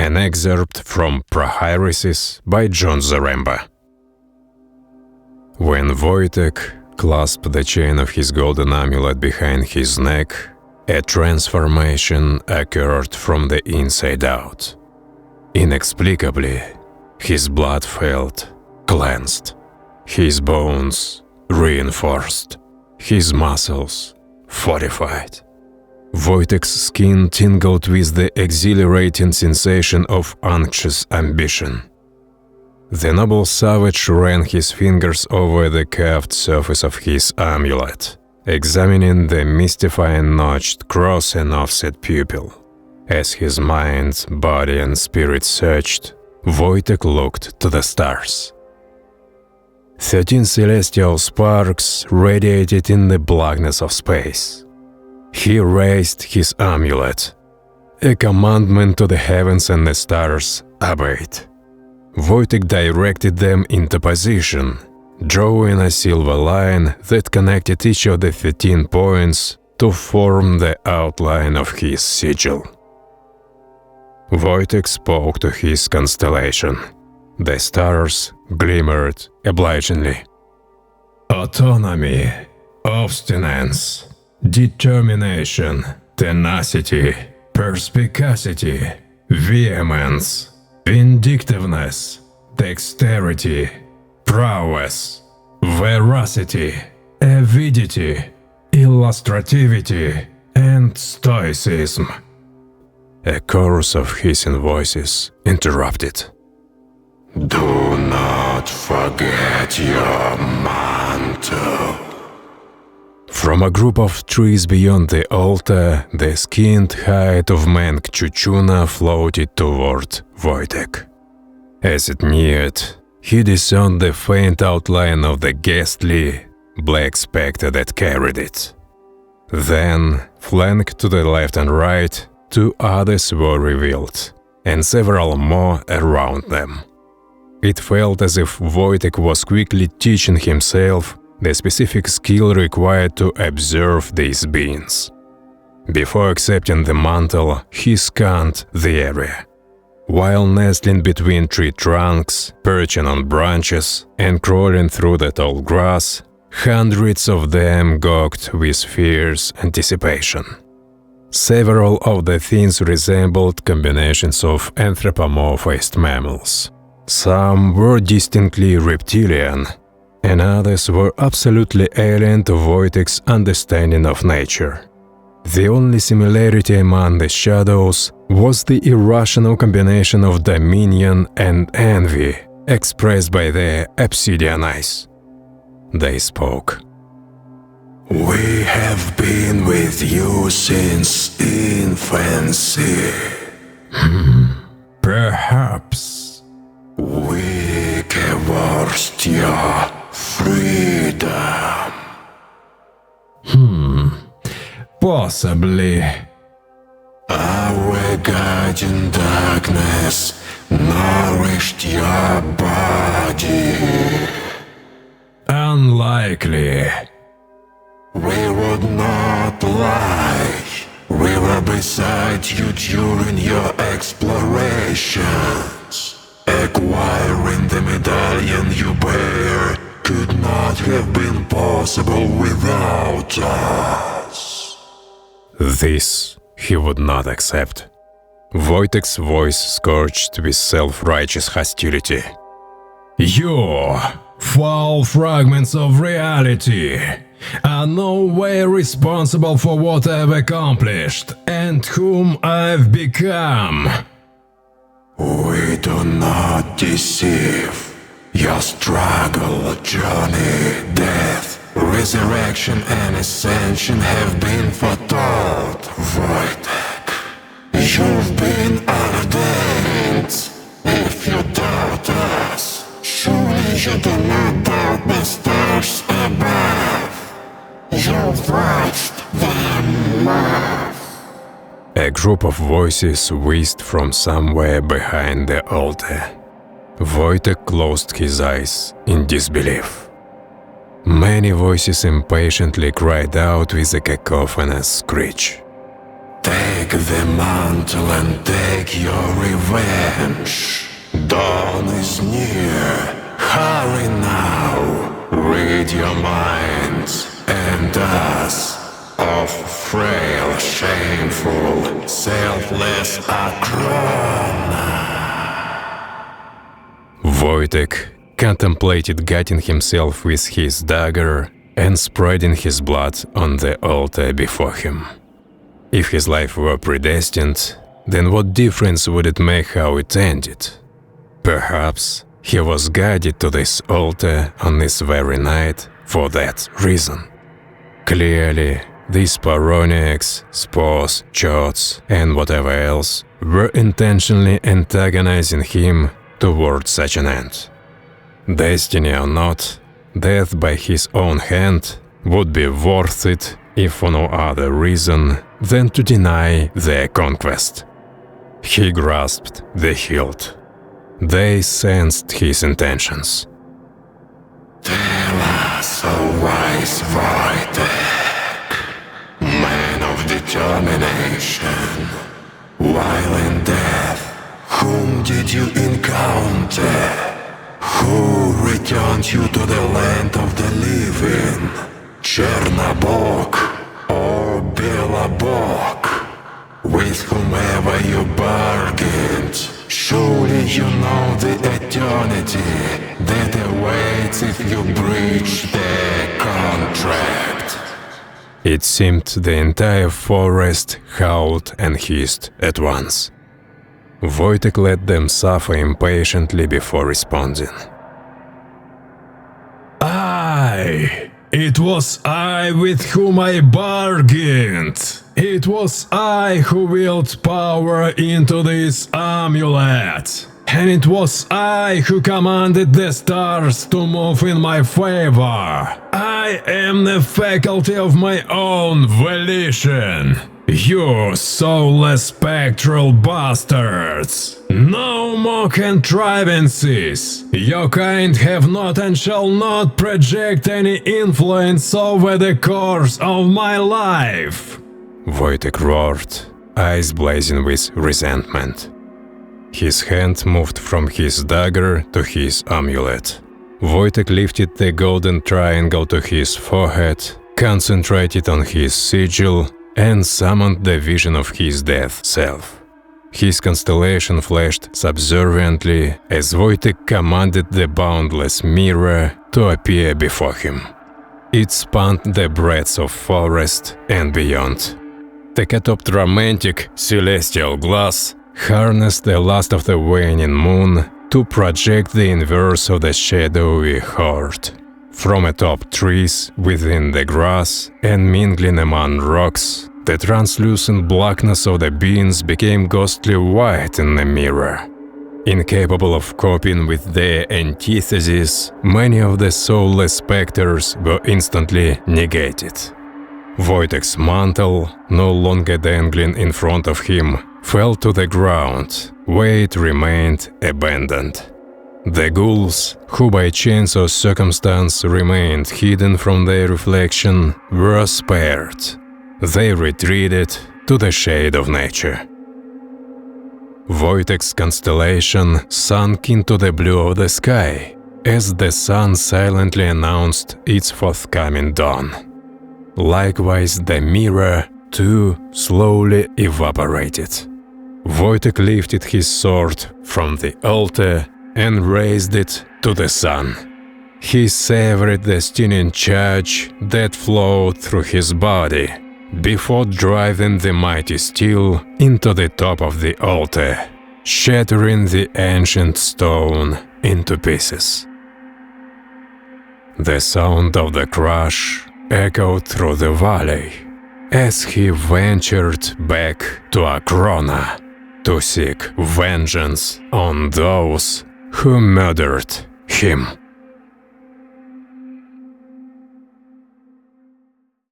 An excerpt from Prohairesis by Jon Zaremba. When Wojtek clasped the chain of his golden amulet behind his neck, a transformation occurred from the inside out. Inexplicably, his blood felt cleansed, his bones reinforced, his muscles fortified. Wojtek's skin tingled with the exhilarating sensation of anxious ambition. The noble savage ran his fingers over the curved surface of his amulet, examining the mystifying notched cross and offset pupil. As his mind, body and spirit searched, Wojtek looked to the stars. 13 celestial sparks radiated in the blackness of space. He raised his amulet. A commandment to the heavens and the stars obeyed. Wojtek directed them into position, drawing a silver line that connected each of the 13 points to form the outline of his sigil. Wojtek spoke to his constellation. The stars glimmered obligingly. Autonomy, obstinance, determination, tenacity, perspicacity, vehemence, vindictiveness, dexterity, prowess, veracity, avidity, illustrativity, and stoicism. A chorus of hissing voices interrupted. Do not forget your mantle. From a group of trees beyond the altar, the skinned hide of man Kchuchuna floated toward Wojtek. As it neared, he discerned the faint outline of the ghastly, black specter that carried it. Then, flanked to the left and right, 2 others were revealed, and several more around them. It felt as if Wojtek was quickly teaching himself the specific skill required to observe these beings. Before accepting the mantle, he scanned the area. While nestling between tree trunks, perching on branches, and crawling through the tall grass, hundreds of them gawked with fierce anticipation. Several of the things resembled combinations of anthropomorphized mammals. Some were distinctly reptilian, and others were absolutely alien to Wojtek's understanding of nature. The only similarity among the shadows was the irrational combination of dominion and envy expressed by their obsidian eyes. They spoke. We have been with you since infancy. Perhaps we coerced your freedom. Possibly. Our guiding darkness nourished your body. Unlikely. We would not lie. We were beside you during your explorations. Acquiring the medallion you bear could not have been possible without us. This he would not accept. Wojtek's voice scorched with self-righteous hostility. You, foul fragments of reality, are no way responsible for what I've accomplished and whom I've become. We do not deceive. Your struggle, journey, death, resurrection and ascension have been foretold, Wojtek. You've been ordained. If you doubt us, surely you do not doubt the stars above. You've watched them move. A group of voices whizzed from somewhere behind the altar. Wojtek closed his eyes in disbelief. Many voices impatiently cried out with a cacophonous screech. Take Take the mantle and take your revenge. Dawn is near. Hurry now. Read your minds and us of frail, shameful, selfless Akrona. Wojtek contemplated gutting himself with his dagger and spreading his blood on the altar before him. If his life were predestined, then what difference would it make how it ended? Perhaps he was guided to this altar on this very night for that reason. Clearly, these paroniacs, spores, chots, and whatever else were intentionally antagonizing him toward such an end. Destiny or not, death by his own hand would be worth it if for no other reason than to deny their conquest. He grasped the hilt. They sensed his intentions. Tell us, O wise Wojtek, man of determination, while in death, whom did you encounter? Who returned you to the land of the living? Chernobog or Belobog? With whomever you bargained, surely you know the eternity that awaits if you breach the contract. It seemed the entire forest howled and hissed at once. Wojtek let them suffer impatiently before responding. It was I with whom I bargained. It was I who willed power into this amulet. And it was I who commanded the stars to move in my favor. I am the faculty of my own volition. You soulless spectral bastards! No more contrivances! Your kind have not and shall not project any influence over the course of my life! Wojtek roared, eyes blazing with resentment. His hand moved from his dagger to his amulet. Wojtek lifted the golden triangle to his forehead, concentrated on his sigil, and summoned the vision of his death self. His constellation flashed subserviently as Wojtek commanded the boundless mirror to appear before him. It spanned the breadth of forest and beyond. The catoptromantic celestial glass harnessed the lust of the waning moon to project the inverse of the shadowy horde. From atop trees, within the grass, and mingling among rocks, the translucent blackness of the beings became ghostly white in the mirror. Incapable of coping with their antithesis, many of the soulless specters were instantly negated. Wojtek's mantle, no longer dangling in front of him, fell to the ground, where it remained abandoned. The ghouls, who by chance or circumstance remained hidden from their reflection, were spared. They retreated to the shade of nature. Wojtek's constellation sank into the blue of the sky, as the sun silently announced its forthcoming dawn. Likewise, the mirror, too, slowly evaporated. Wojtek lifted his sword from the altar and raised it to the sun. He savored the stinging charge that flowed through his body before driving the mighty steel into the top of the altar, shattering the ancient stone into pieces. The sound of the crash echoed through the valley as he ventured back to Akrona to seek vengeance on those who murdered him.